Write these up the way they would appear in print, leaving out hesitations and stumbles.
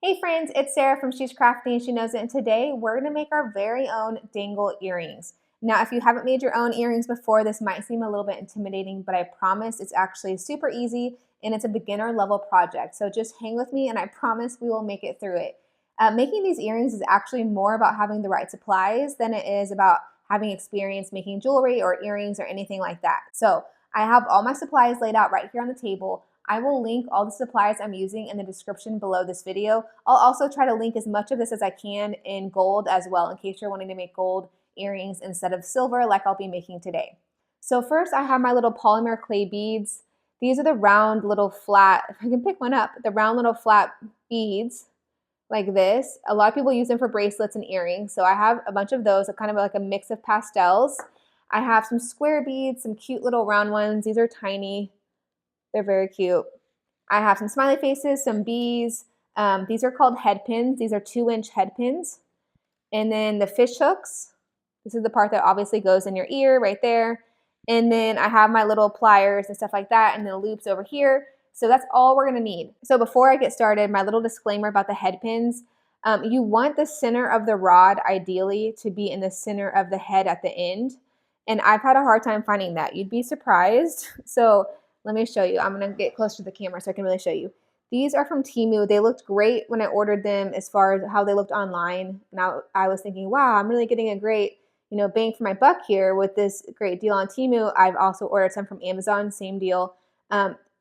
Hey friends, it's Sarah from She's Crafty and She Knows It, and today we're going to make our very own dangle earrings. Now, if you haven't made your own earrings before, this might seem a little bit intimidating, but I promise it's actually super easy and it's a beginner level project. So just hang with me and I promise we will make it through it. Making these earrings is actually more about having the right supplies than it is about having experience making jewelry or earrings or anything like that. So I have all my supplies laid out right here on the table. I will link all the supplies I'm using in the description below this video. I'll also try to link as much of this as I can in gold as well, in case you're wanting to make gold earrings instead of silver like I'll be making today. So first I have my little polymer clay beads. These are the round little flat, if I can pick one up, the round little flat beads like this. A lot of people use them for bracelets and earrings. So I have a bunch of those, kind of like a mix of pastels. I have some square beads, some cute little round ones. These are tiny. They're very cute. I have some smiley faces, some bees. These are called head pins. These are 2-inch head pins. And then the fish hooks. This is the part that obviously goes in your ear right there. And then I have my little pliers and stuff like that, and then the loops over here. So that's all we're gonna need. So before I get started, my little disclaimer about the head pins. You want the center of the rod ideally to be in the center of the head at the end. And I've had a hard time finding that. You'd be surprised. So let me show you. I'm gonna get close to the camera so I can really show you. These are from Temu. They looked great when I ordered them as far as how they looked online. Now I was thinking, wow, I'm really getting a great, bang for my buck here with this great deal on Temu. I've also ordered some from Amazon, same deal.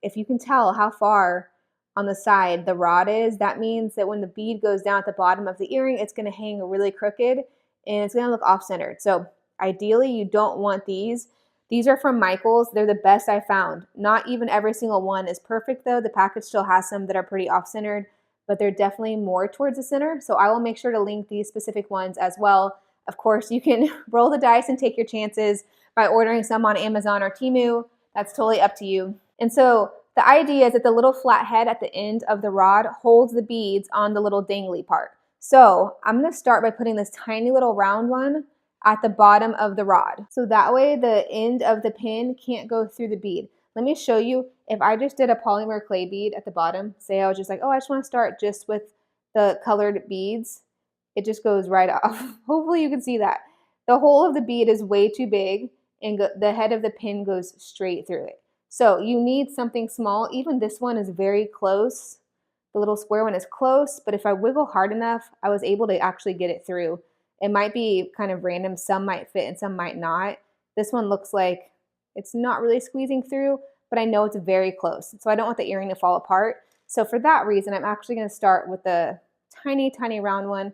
If you can tell how far on the side the rod is, that means that when the bead goes down at the bottom of the earring, it's gonna hang really crooked and it's gonna look off-centered. So ideally you don't want these. These are from Michaels. They're the best I found. Not even every single one is perfect though. The package still has some that are pretty off-centered, but they're definitely more towards the center. So I will make sure to link these specific ones as well. Of course, you can roll the dice and take your chances by ordering some on Amazon or Temu. That's totally up to you. And so the idea is that the little flat head at the end of the rod holds the beads on the little dangly part. So I'm gonna start by putting this tiny little round one at the bottom of the rod. So that way the end of the pin can't go through the bead. Let me show you, if I just did a polymer clay bead at the bottom, say I was just like, oh, I just wanna start just with the colored beads, it just goes right off. Hopefully you can see that. The hole of the bead is way too big and the head of the pin goes straight through it. So you need something small. Even this one is very close. The little square one is close, but if I wiggle hard enough, I was able to actually get it through. It might be kind of random. Some might fit and some might not. This one looks like it's not really squeezing through, but I know it's very close. So I don't want the earring to fall apart. So for that reason, I'm actually going to start with the tiny, tiny round one.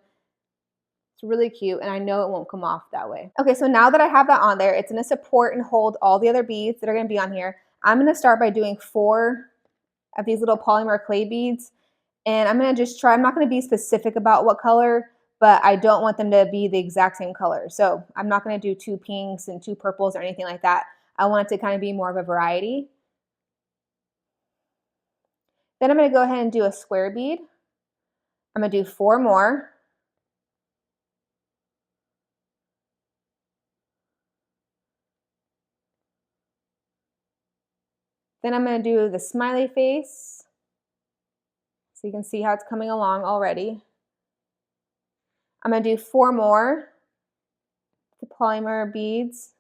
It's really cute, and I know it won't come off that way. Okay, so now that I have that on there, it's going to support and hold all the other beads that are going to be on here. I'm going to start by doing 4 of these little polymer clay beads, and I'm going to just try. I'm not going to be specific about what color, but I don't want them to be the exact same color. So I'm not going to do 2 pinks and 2 purples or anything like that. I want it to kind of be more of a variety. Then I'm going to go ahead and do a square bead. I'm going to do 4 more. Then I'm going to do the smiley face. So you can see how it's coming along already. I'm going to do 4 more, the polymer beads.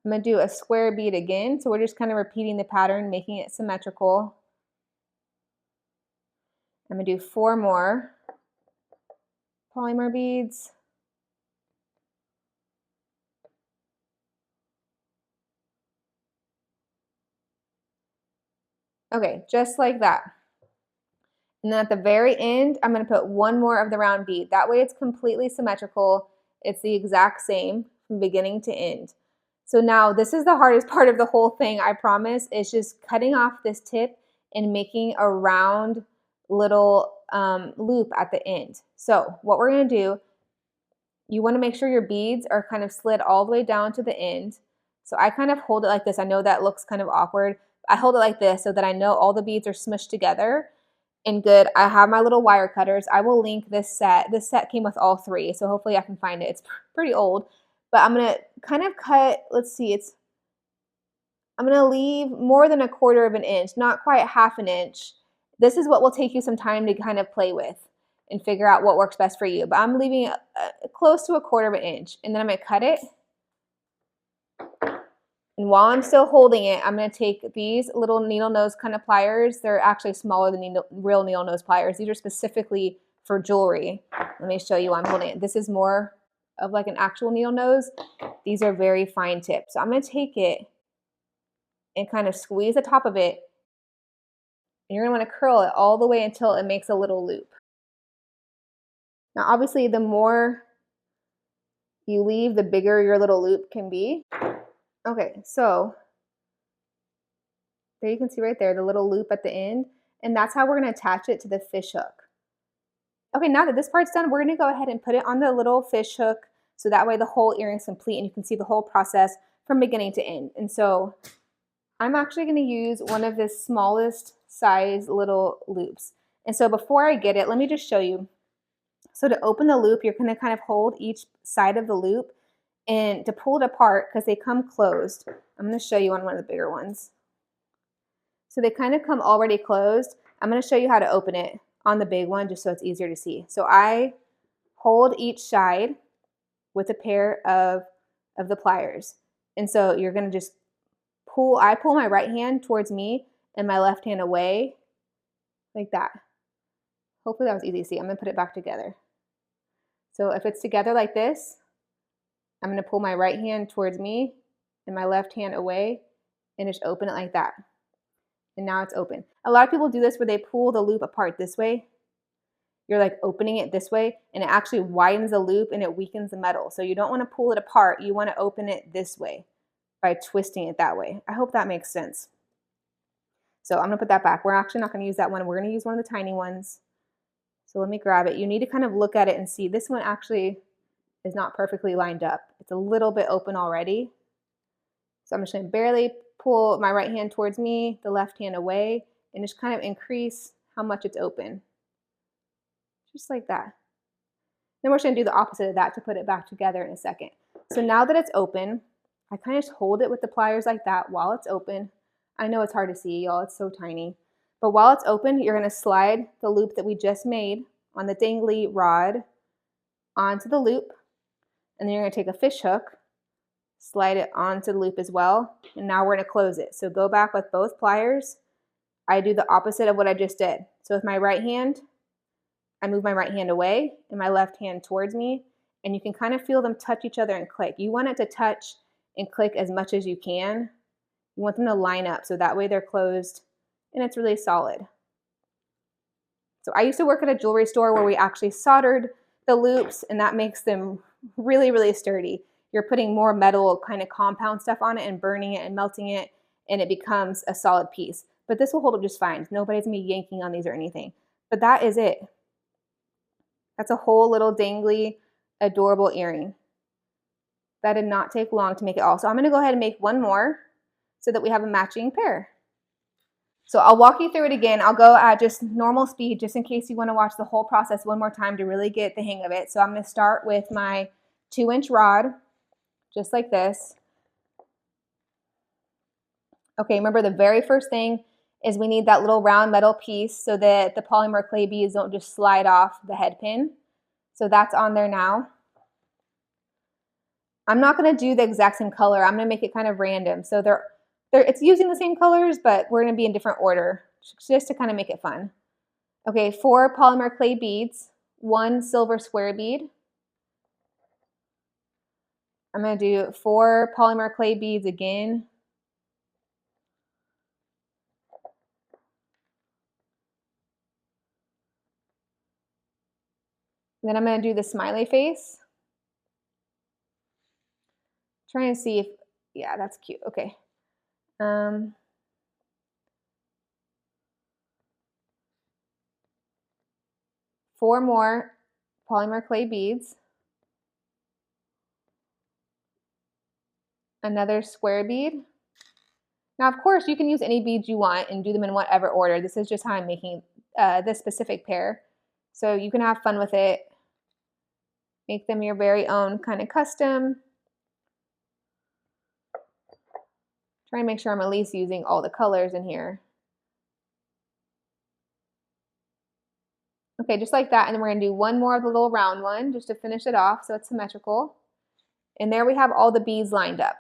I'm going to do a square bead again. So we're just kind of repeating the pattern, making it symmetrical. I'm going to do 4 more polymer beads. Okay, just like that. And then at the very end, I'm going to put 1 more of the round bead. That way it's completely symmetrical. It's the exact same from beginning to end. So now this is the hardest part of the whole thing, I promise. It's just cutting off this tip and making a round little loop at the end. So what we're going to do, you want to make sure your beads are kind of slid all the way down to the end. So I kind of hold it like this. I know that looks kind of awkward. I hold it like this so that I know all the beads are smushed together and good. I have my little wire cutters. I will link this set. This set came with all 3, so hopefully I can find it. It's pretty old, but I'm gonna kind of cut, let's see, it's I'm gonna leave more than 1/4 of an inch, not quite 1/2 an inch. This is what will take you some time to kind of play with and figure out what works best for you. But I'm leaving close to 1/4 of an inch, and then I'm gonna cut it. And while I'm still holding it, I'm gonna take these little needle nose kind of pliers. They're actually smaller than real needle nose pliers. These are specifically for jewelry. Let me show you while I'm holding it. This is more of like an actual needle nose. These are very fine tips. So I'm gonna take it and kind of squeeze the top of it. And you're gonna wanna curl it all the way until it makes a little loop. Now, obviously, the more you leave, the bigger your little loop can be. Okay, so there you can see right there, the little loop at the end. And that's how we're gonna attach it to the fish hook. Okay, now that this part's done, we're gonna go ahead and put it on the little fish hook so that way the whole earring is complete and you can see the whole process from beginning to end. And so I'm actually gonna use one of the smallest size little loops. And so before I get it, let me just show you. So to open the loop, you're gonna kind of hold each side of the loop, and to pull it apart, because they come closed, I'm gonna show you on one of the bigger ones. So they kind of come already closed. I'm gonna show you how to open it on the big one just so it's easier to see. So I hold each side with a pair of the pliers. And so you're gonna just I pull my right hand towards me and my left hand away like that. Hopefully that was easy to see. I'm gonna put it back together. So if it's together like this, I'm gonna pull my right hand towards me and my left hand away and just open it like that. And now it's open. A lot of people do this where they pull the loop apart this way. You're like opening it this way, and it actually widens the loop and it weakens the metal. So you don't wanna pull it apart, you wanna open it this way by twisting it that way. I hope that makes sense. So I'm gonna put that back. We're actually not gonna use that one. We're gonna use one of the tiny ones. So let me grab it. You need to kind of look at it and see. This one actually is not perfectly lined up. It's a little bit open already. So I'm just gonna barely pull my right hand towards me, the left hand away, and just kind of increase how much it's open. Just like that. Then we're just gonna do the opposite of that to put it back together in a second. So now that it's open, I kind of just hold it with the pliers like that while it's open. I know it's hard to see, y'all, it's so tiny. But while it's open, you're gonna slide the loop that we just made on the dangly rod onto the loop. And then you're gonna take a fish hook, slide it onto the loop as well. And now we're gonna close it. So go back with both pliers. I do the opposite of what I just did. So with my right hand, I move my right hand away and my left hand towards me. And you can kind of feel them touch each other and click. You want it to touch and click as much as you can. You want them to line up so that way they're closed and it's really solid. So I used to work at a jewelry store where we actually soldered the loops, and that makes them really, really sturdy. You're putting more metal kind of compound stuff on it and burning it and melting it, and it becomes a solid piece. But this will hold up just fine. Nobody's gonna be yanking on these or anything. But that is it. That's a whole little dangly, adorable earring. That did not take long to make it all. So I'm gonna go ahead and make one more so that we have a matching pair. So I'll walk you through it again. I'll go at just normal speed just in case you want to watch the whole process one more time to really get the hang of it. So I'm going to start with my 2-inch rod, just like this. Okay, remember the very first thing is we need that little round metal piece so that the polymer clay beads don't just slide off the head pin. So that's on there now. I'm not going to do the exact same color. I'm going to make it kind of random. So it's using the same colors, but we're going to be in different order just to kind of make it fun. Okay, 4 polymer clay beads, 1 silver square bead. I'm going to do 4 polymer clay beads again. And then I'm going to do the smiley face. Trying to see if, yeah, that's cute. Okay. 4 more polymer clay beads. Another square bead. Now, of course, you can use any beads you want and do them in whatever order. This is just how I'm making this specific pair. So you can have fun with it. Make them your very own kind of custom. Try to make sure I'm at least using all the colors in here. Okay, just like that, and then we're gonna do one more of the little round one just to finish it off so it's symmetrical. And there we have all the beads lined up.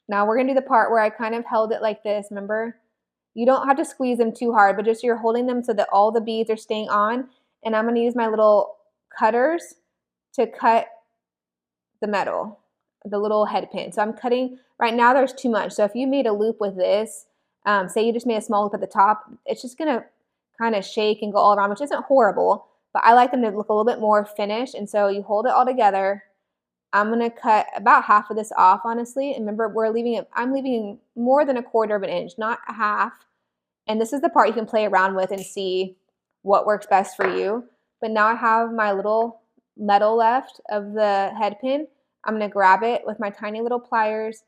Now we're gonna do the part where I kind of held it like this, remember? You don't have to squeeze them too hard, but just you're holding them so that all the beads are staying on. And I'm gonna use my little cutters to cut the metal, the little head pin. So I'm cutting, right now there's too much. So if you made a loop with this, say you just made a small loop at the top, it's just gonna kind of shake and go all around, which isn't horrible, but I like them to look a little bit more finished. And so you hold it all together. I'm gonna cut about half of this off, honestly. And remember, I'm leaving more than 1/4 of an inch, not a half. And this is the part you can play around with and see what works best for you. But now I have my little metal left of the head pin. I'm gonna grab it with my tiny little pliers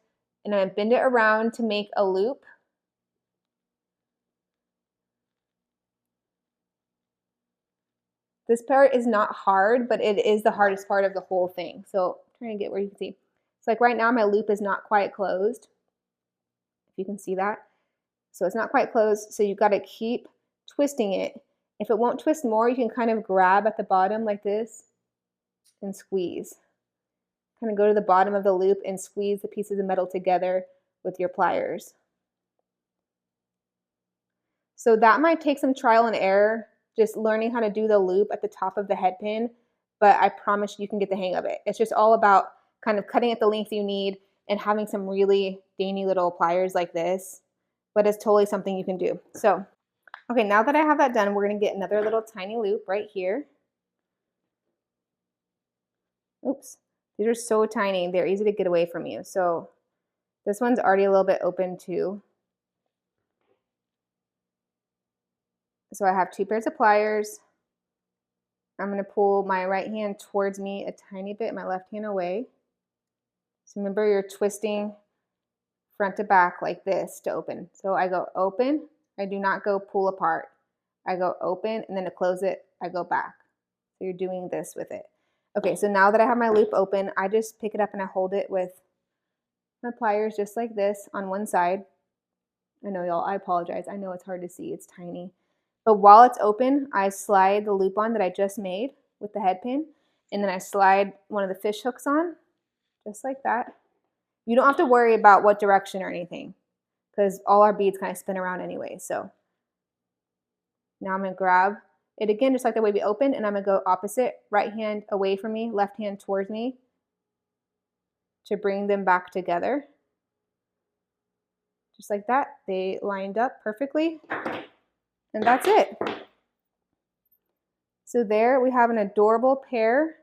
and I'm gonna bend it around to make a loop. This part is not hard, but it is the hardest part of the whole thing. So I'm trying to get where you can see. So like right now my loop is not quite closed, if you can see that. So it's not quite closed, so you've got to keep twisting it. If it won't twist more, you can kind of grab at the bottom like this and squeeze. Kind of go to the bottom of the loop and squeeze the pieces of metal together with your pliers. So that might take some trial and error, just learning how to do the loop at the top of the head pin, but I promise you can get the hang of it. It's just all about kind of cutting at the length you need and having some really dainty little pliers like this, but it's totally something you can do. So, okay, now that I have that done, we're gonna get another little tiny loop right here. Oops, these are so tiny, they're easy to get away from you. So this one's already a little bit open too. So I have 2 pairs of pliers. I'm gonna pull my right hand towards me a tiny bit, my left hand away. So remember, you're twisting front to back like this to open. So I go open, I do not go pull apart. I go open, and then to close it, I go back. So you're doing this with it. Okay, so now that I have my loop open, I just pick it up and I hold it with my pliers just like this on one side. I know y'all, I apologize. I know it's hard to see, it's tiny. But while it's open, I slide the loop on that I just made with the head pin, and then I slide one of the fish hooks on, just like that. You don't have to worry about what direction or anything, because all our beads kind of spin around anyway. So now I'm gonna grab it again, just like the way we opened, and I'm gonna go opposite, right hand away from me, left hand towards me, to bring them back together. Just like that, they lined up perfectly. And that's it. So there we have an adorable pair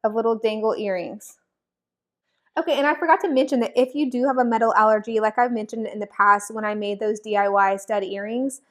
of little dangle earrings. Okay, and I forgot to mention that if you do have a metal allergy, like I've mentioned in the past when I made those DIY stud earrings,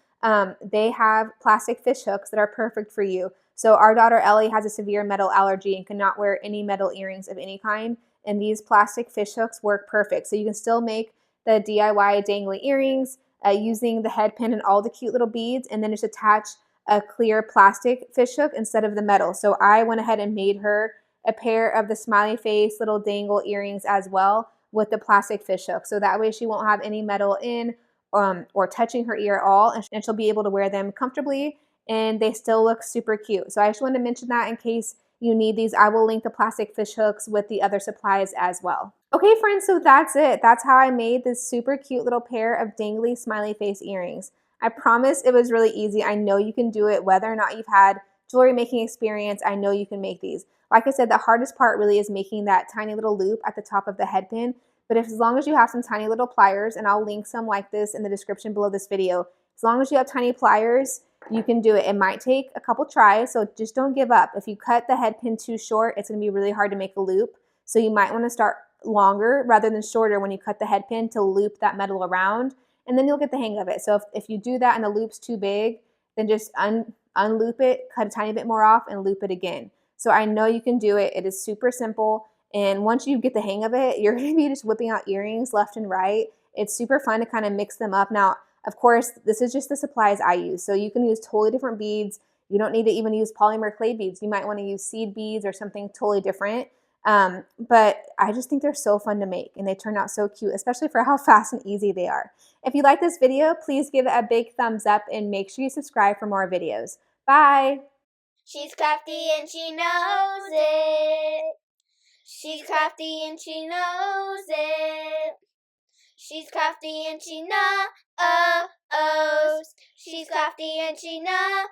they have plastic fish hooks that are perfect for you. So our daughter Ellie has a severe metal allergy and cannot wear any metal earrings of any kind, and these plastic fish hooks work perfect. So you can still make the DIY dangly earrings using the head pin and all the cute little beads, and then just attach a clear plastic fish hook instead of the metal. So I went ahead and made her a pair of the smiley face little dangle earrings as well with the plastic fish hook. So that way she won't have any metal in or touching her ear at all, and she'll be able to wear them comfortably, and they still look super cute. So I just wanted to mention that in case you need these. I will link the plastic fish hooks with the other supplies as well. Okay, friends, so that's it. That's how I made this super cute little pair of dangly smiley face earrings. I promise it was really easy. I know you can do it whether or not you've had jewelry making experience. I know you can make these. Like I said, the hardest part really is making that tiny little loop at the top of the head pin. But as long as you have some tiny little pliers, and I'll link some like this in the description below this video, as long as you have tiny pliers, you can do it. It might take a couple tries, so just don't give up. If you cut the head pin too short, it's gonna be really hard to make a loop. So you might wanna start longer rather than shorter when you cut the head pin to loop that metal around, and then you'll get the hang of it. So if you do that and the loop's too big, then just unloop it, cut a tiny bit more off, and loop it again. So I know you can do it. It is super simple. And once you get the hang of it, you're gonna be just whipping out earrings left and right. It's super fun to kind of mix them up. Now, of course, this is just the supplies I use. So you can use totally different beads. You don't need to even use polymer clay beads. You might want to use seed beads or something totally different. But I just think they're so fun to make and they turn out so cute, especially for how fast and easy they are. If you like this video, please give it a big thumbs up and make sure you subscribe for more videos. Bye! She's crafty and she knows it. She's crafty and she knows it. She's crafty and she knows. She's crafty and she knows.